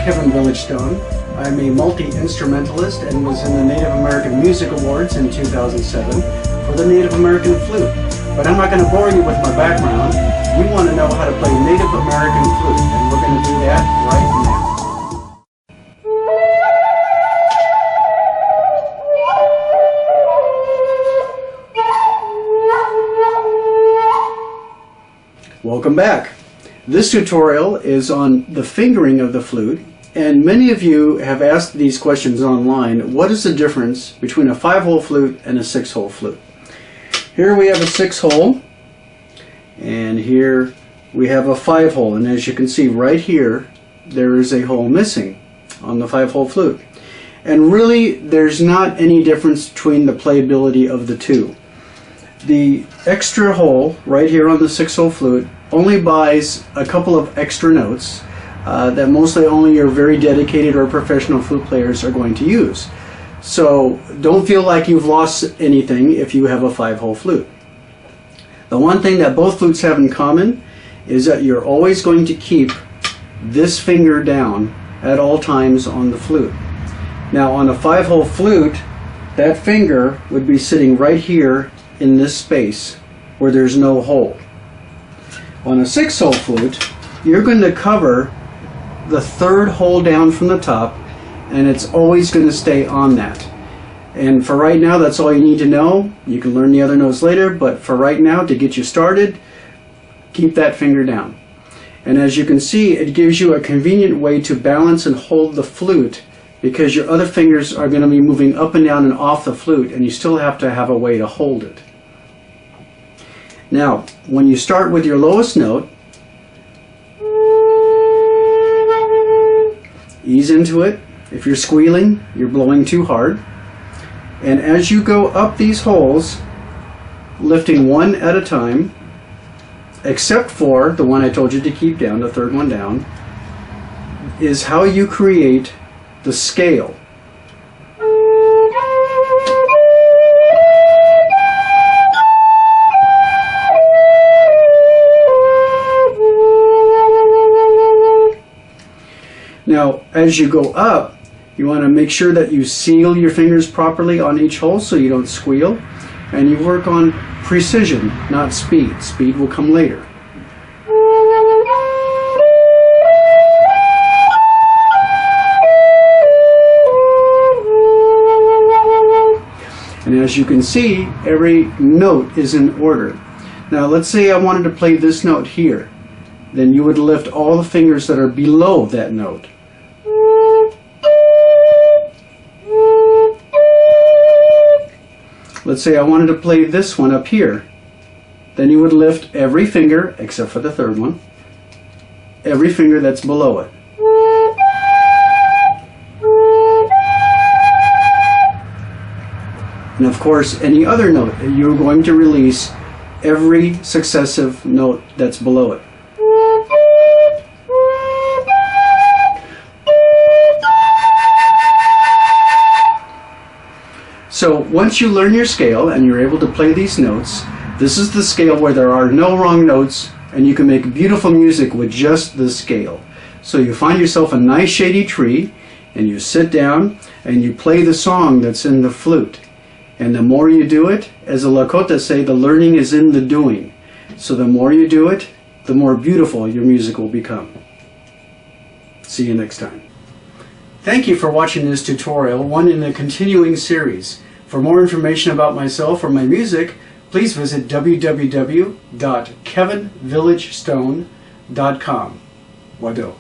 Kevin Stone. I'm a multi-instrumentalist and was in the Native American Music Awards in 2007 for the Native American Flute. But I'm not going to bore you with my background. You want to know how to play Native American Flute, and we're going to do that right now. Welcome back. This tutorial is on the fingering of the flute, and many of you have asked these questions online. What is the difference between a 5-hole flute and a 6-hole flute? Here we have a 6-hole, and here we have a 5-hole, and as you can see right here, there is a hole missing on the 5-hole flute. And really, there's not any difference between the playability of the two. The extra hole right here on the 6-hole flute only buys a couple of extra notes that mostly only your very dedicated or professional flute players are going to use. So don't feel like you've lost anything if you have a 5-hole flute. The one thing that both flutes have in common is that you're always going to keep this finger down at all times on the flute. Now on a 5-hole flute, that finger would be sitting right here in this space where there's no hole. On a 6-hole flute, you're going to cover the 3rd hole down from the top, and it's always going to stay on that. And for right now, that's all you need to know. You can learn the other notes later, but for right now, to get you started, keep that finger down. And as you can see, it gives you a convenient way to balance and hold the flute, because your other fingers are going to be moving up and down and off the flute, and you still have to have a way to hold it. Now, when you start with your lowest note, ease into it. If you're squealing, you're blowing too hard. And as you go up these holes, lifting one at a time, except for the one I told you to keep down, the 3rd one down, is how you create the scale. Now, as you go up, you want to make sure that you seal your fingers properly on each hole so you don't squeal, and you work on precision, not speed. Speed will come later. And as you can see, every note is in order. Now, let's say I wanted to play this note here. Then you would lift all the fingers that are below that note. Let's say I wanted to play this one up here. Then you would lift every finger, except for the 3rd one, every finger that's below it. And of course, any other note, you're going to release every successive note that's below it. So once you learn your scale and you're able to play these notes, this is the scale where there are no wrong notes, and you can make beautiful music with just the scale. So you find yourself a nice shady tree, and you sit down and you play the song that's in the flute. And the more you do it, as the Lakota say, the learning is in the doing. So the more you do it, the more beautiful your music will become. See you next time. Thank you for watching this tutorial, one in a continuing series. For more information about myself or my music, please visit www.kevinvillagestone.com. Wado.